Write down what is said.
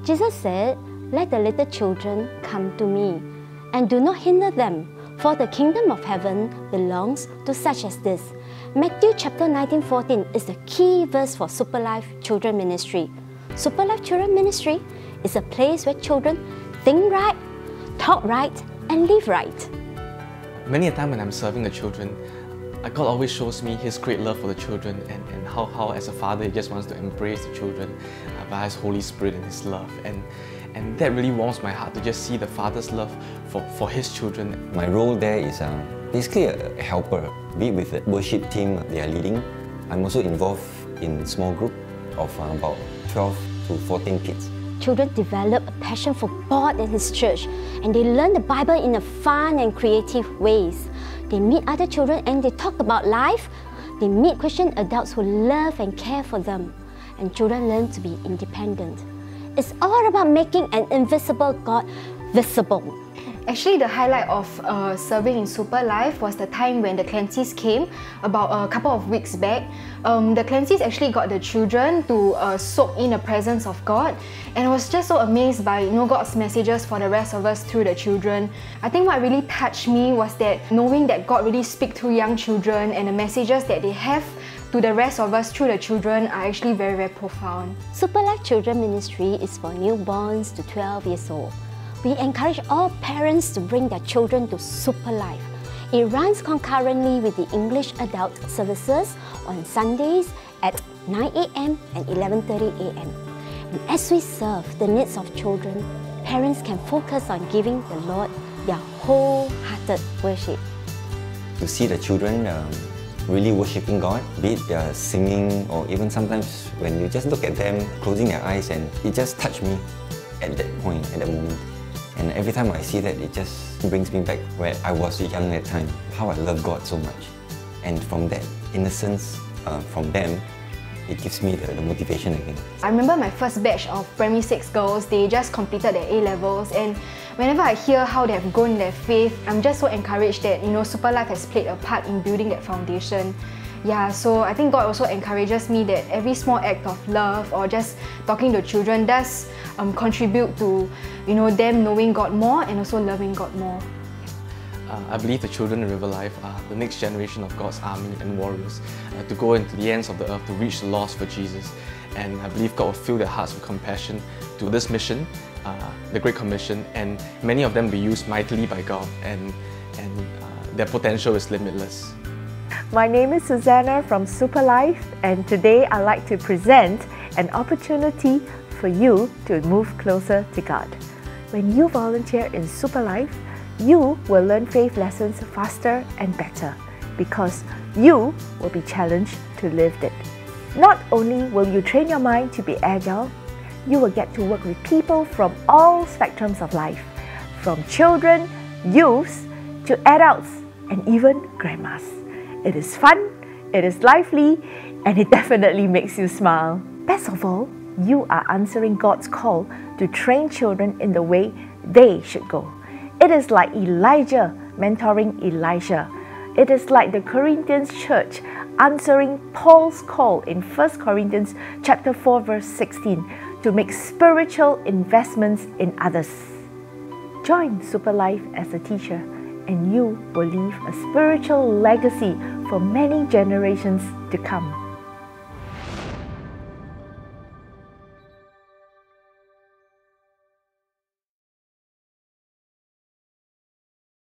Jesus said, "Let the little children come to me, and do not hinder them, for the kingdom of heaven belongs to such as this." Matthew chapter 19:14 is the key verse for SuperLife Children Ministry. SuperLife Children Ministry is a place where children think right, talk right, and live right. Many a time when I'm serving the children, God always shows me His great love for the children and how as a father He just wants to embrace the children by His Holy Spirit and His love. And that really warms my heart to just see the Father's love for His children. My role there is basically a helper, be it with the worship team they are leading. I'm also involved in a small group of about 12 to 14 kids. Children develop a passion for God and His church, and they learn the Bible in a fun and creative ways. They meet other children and they talk about life. They meet Christian adults who love and care for them, and children learn to be independent. It's all about making an invisible God visible. Actually, the highlight of serving in SuperLife was the time when the Clancy's came about a couple of weeks back. The Clancy's actually got the children to soak in the presence of God, and I was just so amazed by God's messages for the rest of us through the children. I think what really touched me was that knowing that God really speaks through young children, and the messages that they have to the rest of us through the children are actually very, very profound. SuperLife Children Ministry is for newborns to 12 years old. We encourage all parents to bring their children to SuperLife. It runs concurrently with the English adult services on Sundays at 9 a.m. and 11:30 a.m. And as we serve the needs of children, parents can focus on giving the Lord their wholehearted worship. To see the children really worshipping God, be it singing, or even sometimes when you just look at them closing their eyes, and it just touched me at that point, at that moment. And every time I see that, it just brings me back where I was young at the time, how I love God so much. And from that innocence from them, it gives me the motivation again. I remember my first batch of primary 6 girls, they just completed their A-levels, and whenever I hear how they have grown in their faith, I'm just so encouraged that SuperLife has played a part in building that foundation. Yeah, so I think God also encourages me that every small act of love or just talking to children does contribute to them knowing God more and also loving God more. I believe the children in RiverLife are the next generation of God's army and warriors to go into the ends of the earth to reach the lost for Jesus. And I believe God will fill their hearts with compassion to this mission, the Great Commission, and many of them will be used mightily by God, and their potential is limitless. My name is Susanna from SuperLife, and today I'd like to present an opportunity for you to move closer to God. When you volunteer in SuperLife, you will learn faith lessons faster and better because you will be challenged to live it. Not only will you train your mind to be agile, you will get to work with people from all spectrums of life, from children, youths, to adults, and even grandmas. It is fun, it is lively, and it definitely makes you smile. Best of all, you are answering God's call to train children in the way they should go. It is like Elijah mentoring Elisha. It is like the Corinthians church answering Paul's call in 1 Corinthians chapter 4 verse 16 to make spiritual investments in others. Join SuperLife as a teacher, and you will leave a spiritual legacy for many generations to come.